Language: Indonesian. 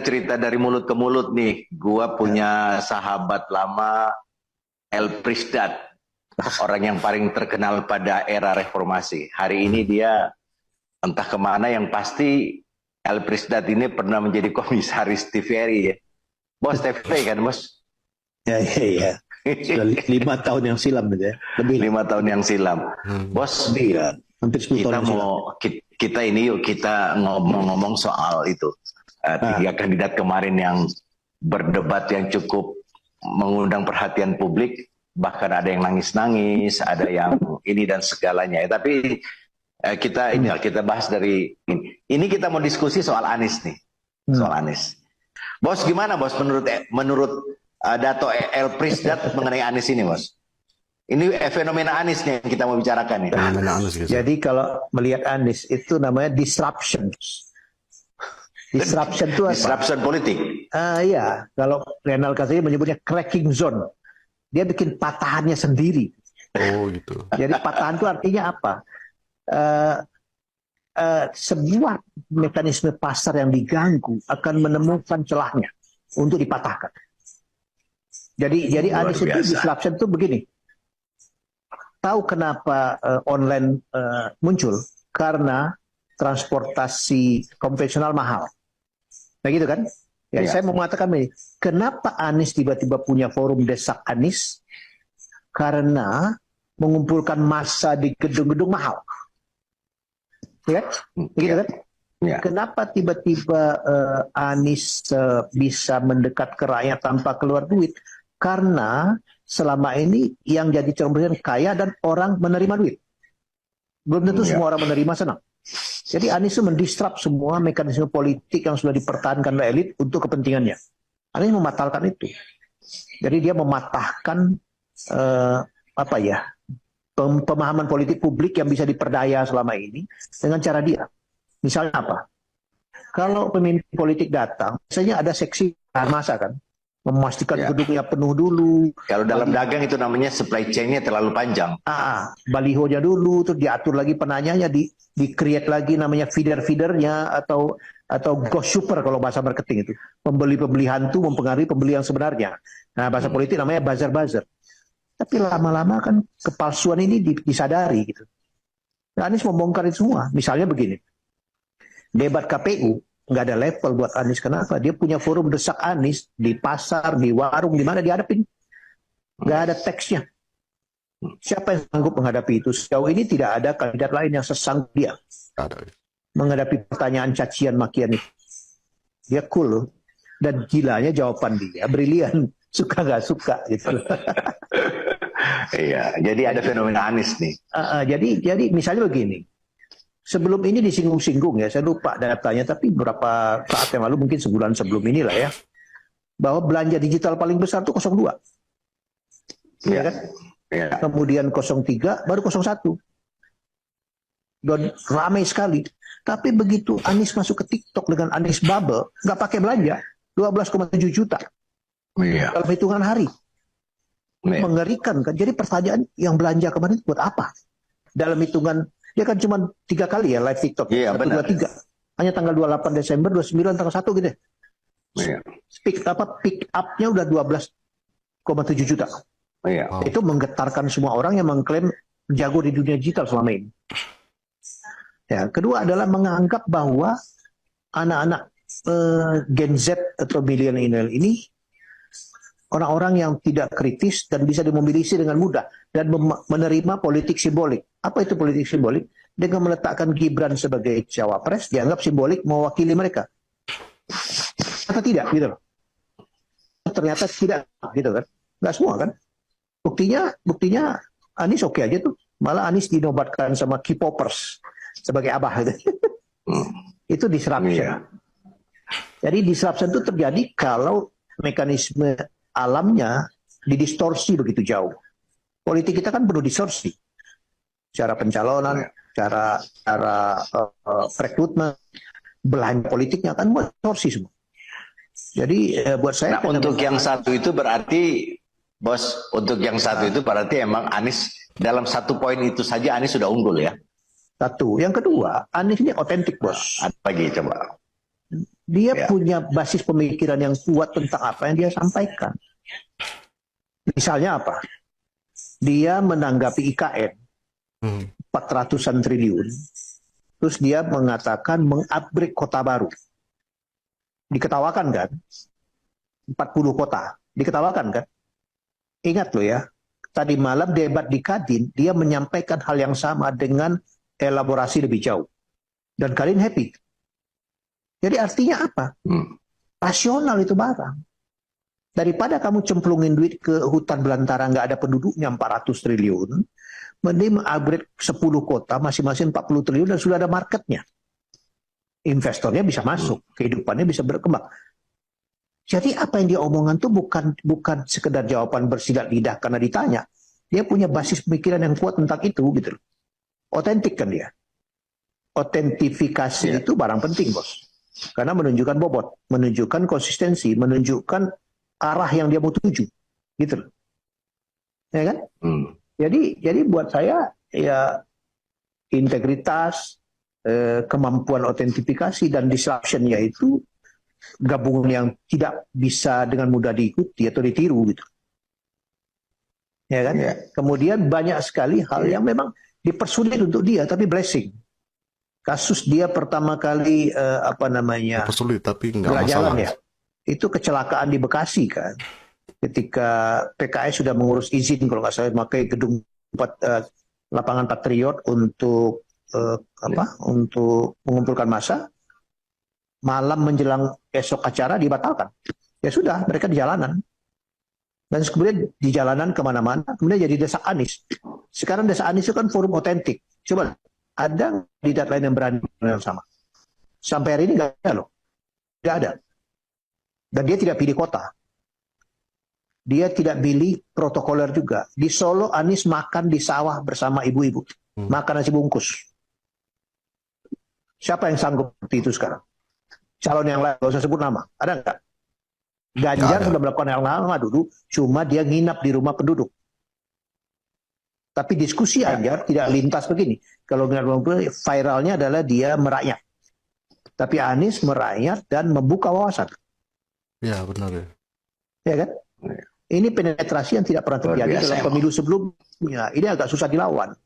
cerita dari mulut ke mulut nih. Gua punya sahabat lama, El Prisdat, orang yang paling terkenal pada era reformasi. Hari ini dia entah kemana, yang pasti El Prisdat ini pernah menjadi komisaris TVRI ya. Bos TVRI kan bos? Ya. Sudah 5 tahun yang silam ya. Lebih 5 tahun yang silam. Bos, ya. Hampir 10 tahun kita ini yuk kita ngomong-ngomong soal itu. 3 kandidat kemarin yang berdebat yang cukup mengundang perhatian publik, bahkan ada yang nangis-nangis, ada yang ini dan segalanya. Tapi kita bahas dari ini. Ini kita mau diskusi soal Anies nih, soal Anies. Bos, gimana bos menurut Dato El Prisdat mengenai Anies ini, bos? Ini fenomena Anies nih yang kita mau bicarakan nih. Jadi kalau melihat Anies itu namanya disruption. Disruption itu apa? Disruption politik. Iya, kalau Renal Kasiri menyebutnya cracking zone. Dia bikin patahannya sendiri. Oh gitu. Jadi patahan itu artinya apa? Sebuah mekanisme pasar yang diganggu akan menemukan celahnya untuk dipatahkan. Jadi Anies itu disruption itu begini. Tahu kenapa online muncul? Karena transportasi konvensional mahal. Nah gitu kan? Ya, saya mau mengatakan ini. Kenapa Anies tiba-tiba punya forum Desak Anies? Karena mengumpulkan massa di gedung-gedung mahal. Ya kan? Gitu kan? Ya. Kenapa tiba-tiba Anies bisa mendekat ke rakyat tanpa keluar duit? Karena selama ini yang jadi calon presiden kaya dan orang menerima duit. Belum tentu semua orang menerima senang. Jadi Anies itu mendisrupt semua mekanisme politik yang sudah dipertahankan oleh elit untuk kepentingannya. Anies membatalkan itu. Jadi dia mematahkan pemahaman politik publik yang bisa diperdaya selama ini dengan cara dia. Misalnya apa? Kalau pemimpin politik datang, biasanya ada seksi masa kan, memastikan gedungnya penuh dulu. Kalau dalam dagang itu namanya supply chain-nya terlalu panjang. Balihonya dulu, terus diatur lagi penanyanya, di-create lagi namanya feeder-feedernya atau ghost shopper kalau bahasa marketing itu. Pembeli-pembeli hantu mempengaruhi pembeli yang sebenarnya. Nah, bahasa politik namanya buzzer-buzzer. Tapi lama-lama kan kepalsuan ini disadari gitu. Nah, Anies membongkar itu semua. Misalnya begini, debat KPU nggak ada level buat Anies. Kenapa? Dia punya forum Desak Anies di pasar, di warung, di mana dihadapin. Nggak ada teksnya. Siapa yang sanggup menghadapi itu? Sejauh ini tidak ada kandidat lain yang sesanggup dia menghadapi pertanyaan cacian makian itu. Dia cool loh. Dan gilanya jawaban dia brilian. Suka nggak suka gitu. Iya, jadi ada fenomena Anies nih. Jadi misalnya begini. Sebelum ini disinggung-singgung ya, saya lupa datanya, tapi beberapa saat yang lalu, mungkin sebulan sebelum inilah ya, bahwa belanja digital paling besar itu 02. Ya kan? Ya. Kemudian 03, baru 01. Dan ramai sekali. Tapi begitu Anies masuk ke TikTok dengan Anies Bubble, nggak pakai belanja, 12,7 juta. Dalam hitungan hari. Mengerikan kan? Jadi pertanyaan, yang belanja kemarin buat apa? Dalam hitungan, dia kan cuma 3 kali ya live TikTok. 1, 2, 3. Hanya tanggal 28 Desember, 29, tanggal 1 gitu. Pick up-nya udah 12,7 juta. Itu menggetarkan semua orang yang mengklaim jago di dunia digital selama ini. Ya, kedua adalah menganggap bahwa anak-anak Gen Z atau milenial ini orang-orang yang tidak kritis dan bisa dimobilisasi dengan mudah dan menerima politik simbolik. Apa itu politik simbolik? Dengan meletakkan Gibran sebagai cawapres, dianggap simbolik mewakili mereka. Atau tidak, gitu loh. Ternyata tidak, gitu kan. Nggak semua kan. Buktinya Anies oke aja tuh. Malah Anies dinobatkan sama K-popers sebagai abah gitu. Itu disruption. Jadi disruption itu terjadi kalau mekanisme alamnya didistorsi begitu jauh. Politik kita kan penuh distorsi. Cara pencalonan, cara rekrutmen, belanja politiknya kan buat distorsi semua. Jadi buat saya... untuk yang satu itu berarti, Bos, untuk yang satu itu berarti emang Anies dalam satu poin itu saja Anies sudah unggul ya? Satu. Yang kedua, Anies ini otentik, Bos. Apa lagi coba? Dia Ya. punya basis pemikiran yang kuat tentang apa yang dia sampaikan. Misalnya apa? Dia menanggapi IKN 400-an triliun. Terus dia mengatakan mengupgrade kota baru. Diketawakan kan? 40 kota. Diketawakan kan? Ingat loh ya, tadi malam debat di Kadin, dia menyampaikan hal yang sama dengan elaborasi lebih jauh. Dan kalian happy. Jadi artinya apa? Rasional itu barang. Daripada kamu cemplungin duit ke hutan belantara nggak ada penduduknya 400 triliun, mending upgrade 10 kota masing-masing 40 triliun dan sudah ada marketnya. Investornya bisa masuk, kehidupannya bisa berkembang. Jadi apa yang dia omongan tuh bukan sekedar jawaban bersilat lidah karena ditanya. Dia punya basis pemikiran yang kuat tentang itu gitu. Otentik kan dia. Otentifikasi itu barang penting, Bos. Karena menunjukkan bobot, menunjukkan konsistensi, menunjukkan arah yang dia mau tuju, gitu loh. Ya kan? Jadi buat saya ya integritas, kemampuan otentifikasi dan disruption-nya itu gabungan yang tidak bisa dengan mudah diikuti atau ditiru gitu. Ya kan? Ya. Kemudian banyak sekali hal yang memang dipersulit untuk dia tapi blessing. Kasus dia pertama kali Persulit tapi nggak gerak masalah. jalan ya. Itu kecelakaan di Bekasi kan. Ketika PKS sudah mengurus izin kalau nggak salah memakai gedung lapangan Patriot untuk untuk mengumpulkan massa. Malam menjelang esok acara dibatalkan. Ya sudah, mereka di jalanan. Dan kemudian di jalanan kemana-mana, kemudian jadi desak Anies. Sekarang desak Anies itu kan forum otentik. Coba, ada kandidat lain yang berani yang sama? Sampai hari ini nggak ada loh. Nggak ada. Dan dia tidak pilih kota. Dia tidak pilih protokoler juga. Di Solo, Anies makan di sawah bersama ibu-ibu. Makan nasi bungkus. Siapa yang sanggup seperti itu sekarang? Calon yang lain, gak usah sebut nama. Ada nggak? Ganjar sudah melakukan hal yang lama dulu, cuma dia nginap di rumah penduduk. Tapi diskusi Ganjar tidak lintas begini. Kalau viralnya adalah dia merakyat. Tapi Anies merakyat dan membuka wawasan. Ya benar ya. Ya kan? Ini penetrasi yang tidak pernah terjadi dalam pemilu sebelumnya. Ini agak susah dilawan.